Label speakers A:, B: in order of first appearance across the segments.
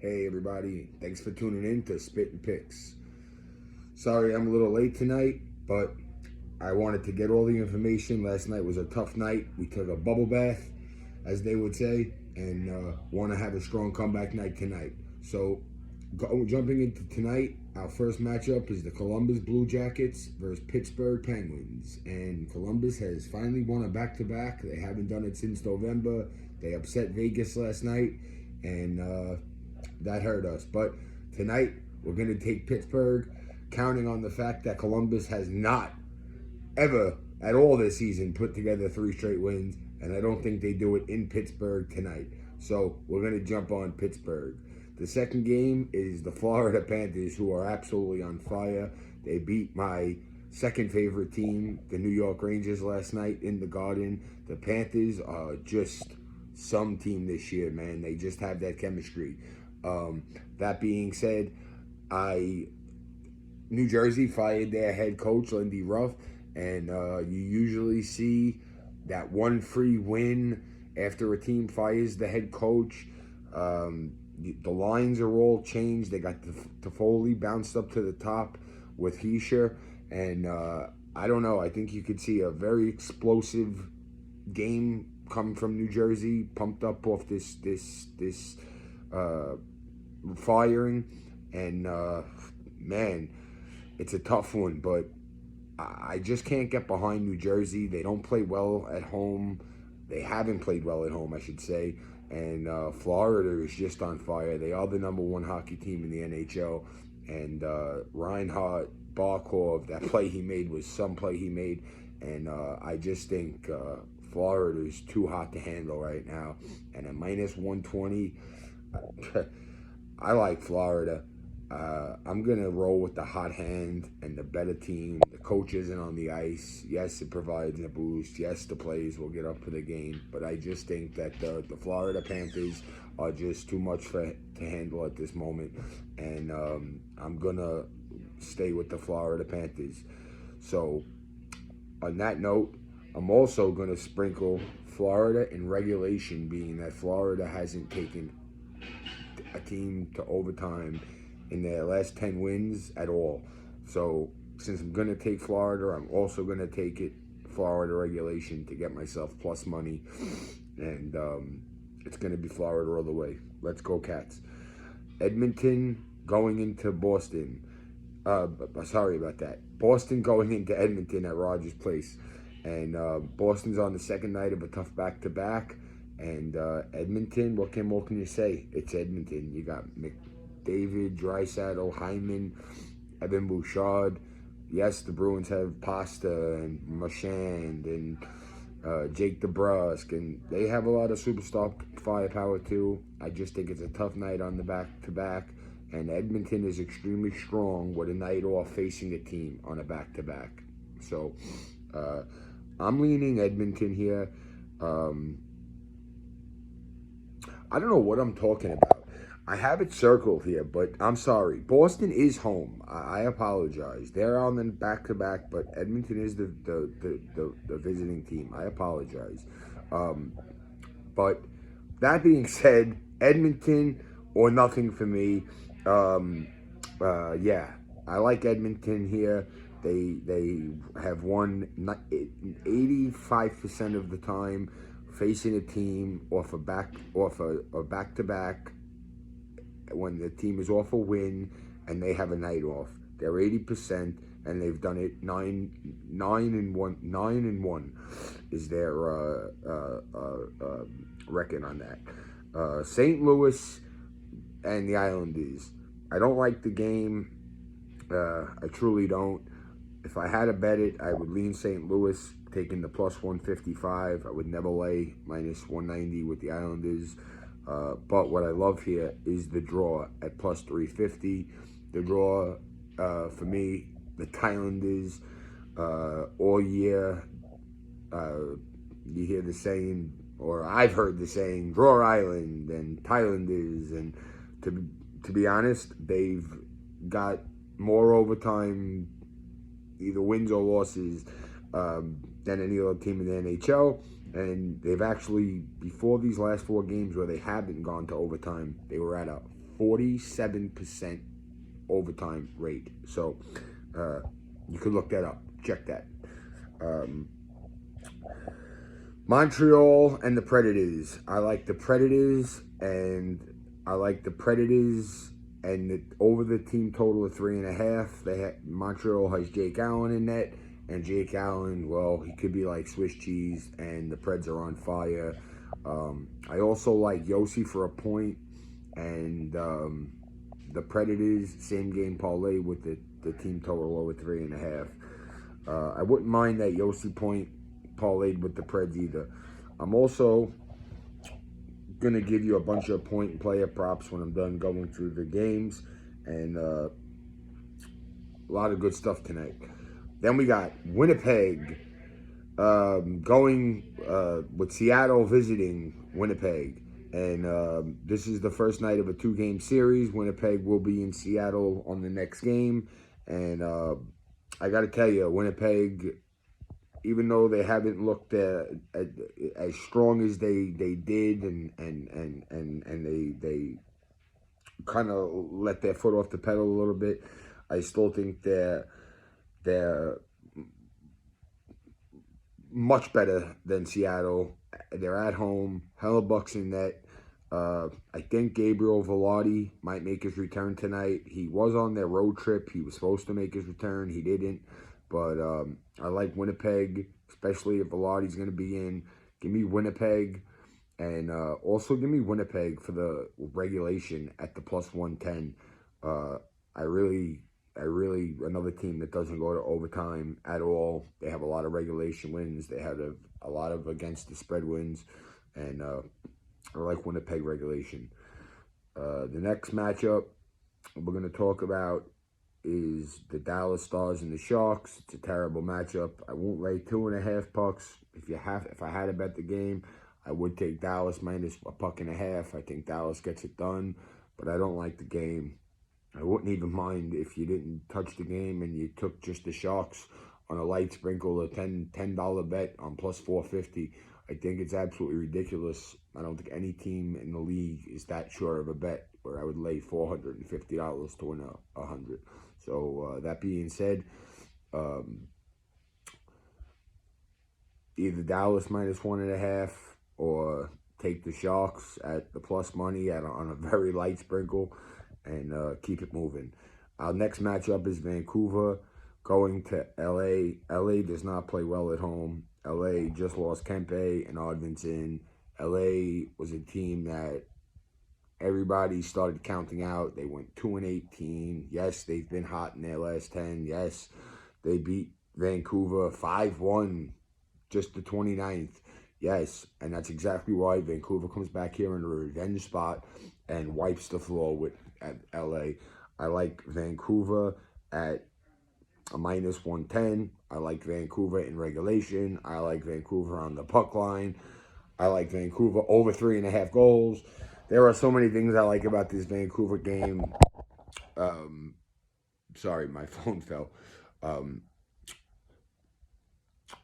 A: Hey everybody, thanks for tuning in to SpitteN-Pickz. Sorry I'm a little late tonight, but I wanted to get all the information. Last night was a tough night. We took a bubble bath, as they would say, and want to have a strong comeback night tonight. So jumping into tonight, our first matchup is the Columbus Blue Jackets versus Pittsburgh Penguins. And Columbus has finally won a back-to-back. They haven't done it since November. They upset Vegas last night, and that hurt us. But tonight, we're going to take Pittsburgh, counting on the fact that Columbus has not ever at all this season put together 3 straight wins, and I don't think they do it in Pittsburgh tonight. So we're going to jump on Pittsburgh. The second game is the Florida Panthers, who are absolutely on fire. They beat my second favorite team, the New York Rangers, last night in the Garden. The Panthers are just some team this year, man. They just have that chemistry. That being said, New Jersey fired their head coach, Lindy Ruff, and you usually see that one free win after a team fires the head coach. The lines are all changed. They got Toffoli bounced up to the top with Hischier, and I don't know. I think you could see a very explosive game coming from New Jersey, pumped up off this firing, and man, it's a tough one, but I just can't get behind New Jersey. They don't play well at home. They haven't played well at home, I should say. And Florida is just on fire. They are the #1 hockey team in the NHL. And Reinhart, Barkov, that play he made was some play he made. And I just think Florida is too hot to handle right now. And at -120, I like Florida. I'm going to roll with the hot hand and the better team. The coach isn't on the ice. Yes, it provides a boost. Yes, the players will get up for the game. But I just think that the Florida Panthers are just too much to handle at this moment. And I'm going to stay with the Florida Panthers. So, on that note, I'm also going to sprinkle Florida in regulation, being that Florida hasn't taken a team to overtime in their last 10 wins at all. So since I'm going to take Florida, I'm also going to take Florida regulation to get myself plus money. And it's going to be Florida all the way. Let's go Cats. Edmonton going into Boston. Sorry about that. Boston going into Edmonton at Rogers Place. And Boston's on the second night of a tough back-to-back. And Edmonton, what can you say? It's Edmonton. You got McDavid, Draisaitl, Hyman, Evan Bouchard. Yes, the Bruins have Pasta and Marchand and Jake DeBrusk, and they have a lot of superstar firepower too. I just think it's a tough night on the back-to-back, and Edmonton is extremely strong with a night off facing a team on a back-to-back. So I'm leaning Edmonton here. I don't know what I'm talking about. I have it circled here, but I'm sorry. Boston is home. I apologize. They're on the back-to-back, but Edmonton is the visiting team. I apologize. But that being said, Edmonton or nothing for me. Yeah, I like Edmonton here. They have won 85% of the time facing a team off a back-to-back when the team is off a win and they have a night off. They're 80%, and they've done it 9-1 is their record on that. St. Louis and the Islanders. I don't like the game. I truly don't. If I had to bet it, I would lean St. Louis, taking the plus 155. I would never lay minus 190 with the Islanders. But what I love here is the draw at plus 350. The draw, for me, the Islanders, all year, you hear the saying, or I've heard the saying, draw Island and Thailanders. And to be honest, they've got more overtime, either wins or losses, than any other team in the NHL. And they've actually, before these last 4 games where they haven't gone to overtime, they were at a 47% overtime rate. So you could look that up. Check that. Montreal and the Predators. I like the Predators, and over the team total of 3.5. Montreal has Jake Allen in net, and Jake Allen, well, he could be like Swiss cheese, and the Preds are on fire. I also like Yossi for a point, and the Predators same game parlay with the team total over 3.5. I wouldn't mind that Yossi point parlayed with the Preds either. I'm also gonna give you a bunch of point and player props when I'm done going through the games, and a lot of good stuff tonight. Then we got Winnipeg going with Seattle visiting Winnipeg, and this is the first night of a 2-game series. Winnipeg will be in Seattle on the next game, and I got to tell you, Winnipeg, even though they haven't looked as strong as they did, and they kind of let their foot off the pedal a little bit, I still think they're much better than Seattle. They're at home. Hellebuck's in net. I think Gabriel Velarde might make his return tonight. He was on their road trip. He was supposed to make his return. He didn't. But I like Winnipeg, especially if Velarde's going to be in. Give me Winnipeg. And also give me Winnipeg for the regulation at the plus 110. I really, another team that doesn't go to overtime at all. They have a lot of regulation wins. They have a lot of against the spread wins. And I like Winnipeg regulation. The next matchup we're going to talk about is the Dallas Stars and the Sharks. It's a terrible matchup. I won't lay 2.5 pucks. If I had to bet the game, I would take Dallas minus a $1.50. I think Dallas gets it done, but I don't like the game. I wouldn't even mind if you didn't touch the game and you took just the Sharks on a light sprinkle, a $10 bet on plus 450. I think it's absolutely ridiculous. I don't think any team in the league is that short of a bet where I would lay $450 to win 100. So that being said, either Dallas minus 1.5 or take the Sharks at the plus money on a very light sprinkle and keep it moving. Our next matchup is Vancouver going to LA. LA does not play well at home. LA just lost Kempe and Odvinson. LA was a team that everybody started counting out. They went 2-18. Yes, they've been hot in their last 10. Yes, they beat Vancouver 5-1, just the 29th. Yes, and that's exactly why Vancouver comes back here in a revenge spot and wipes the floor at LA. I like Vancouver at a minus 110. I like Vancouver in regulation. I like Vancouver on the puck line. I like Vancouver over 3.5 goals. There are so many things I like about this Vancouver game. Sorry, my phone fell.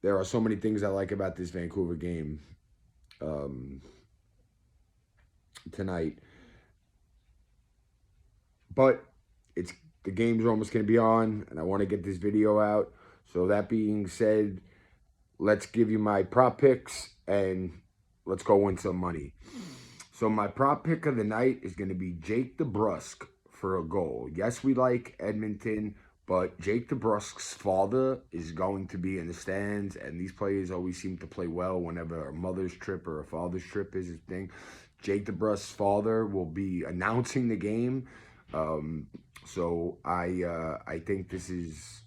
A: There are so many things I like about this Vancouver game tonight. But the game's almost going to be on, and I want to get this video out. So that being said, let's give you my prop picks, and let's go win some money. So my prop pick of the night is going to be Jake DeBrusk for a goal. Yes, we like Edmonton, but Jake DeBrusk's father is going to be in the stands, and these players always seem to play well whenever a mother's trip or a father's trip is a thing. Jake DeBrusk's father will be announcing the game. So I think this is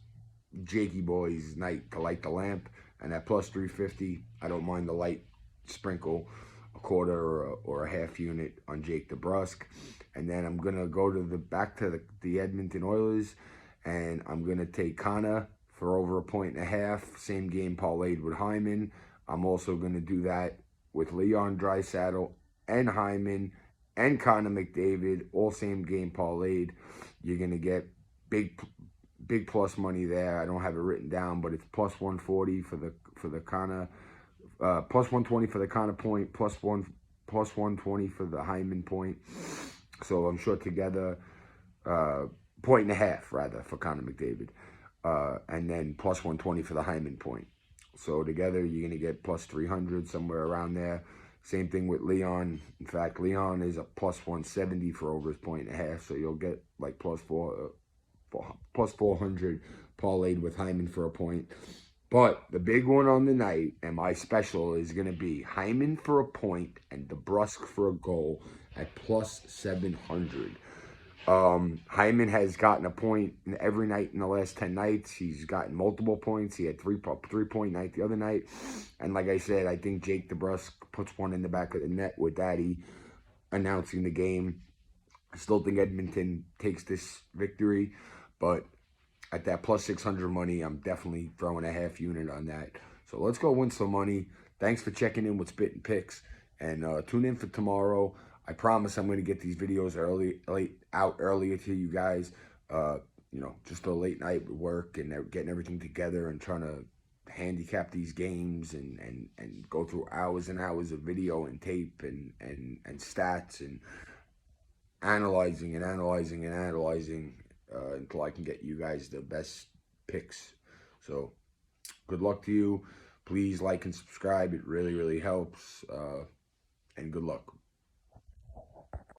A: Jakey boy's night to light the lamp, and at plus 350, I don't mind the light sprinkle, a quarter or a half unit on Jake DeBrusk. And then I'm gonna go to back to the Edmonton Oilers, and I'm gonna take Connor for over 1.5. Same game parlayed with Hyman. I'm also gonna do that with Leon Draisaitl and Hyman and Connor McDavid, all same game parlayed. You're gonna get big plus money there. I don't have it written down, but it's plus 140 for the Connor, plus 120 for the Connor point, plus 120 for the Hyman point. So I'm sure together, point and a half rather for Connor McDavid, and then plus 120 for the Hyman point. So together you're gonna get plus 300 somewhere around there. Same thing with Leon. In fact, Leon is a plus 170 for over his point and a half. So you'll get like plus 400 parlayed with Hyman for a point. But the big one on the night, and my special, is going to be Hyman for a point and DeBrusque for a goal at plus 700. Hyman has gotten a point in every night in the last 10 nights. He's gotten multiple points. He had three-point night the other night. And like I said, I think Jake DeBrusque puts one in the back of the net with Daddy announcing the game. I still think Edmonton takes this victory, but at that plus 600 money, I'm definitely throwing a half unit on that. So let's go win some money. Thanks for checking in with SpitteN-Pickz, and tune in for tomorrow. I promise I'm going to get these videos out earlier to you guys. Just a late night with work and getting everything together and trying to handicap these games and go through hours and hours of video and tape and stats and analyzing until I can get you guys the best picks. So good luck to you. Please like and subscribe. It really, really helps. And good luck.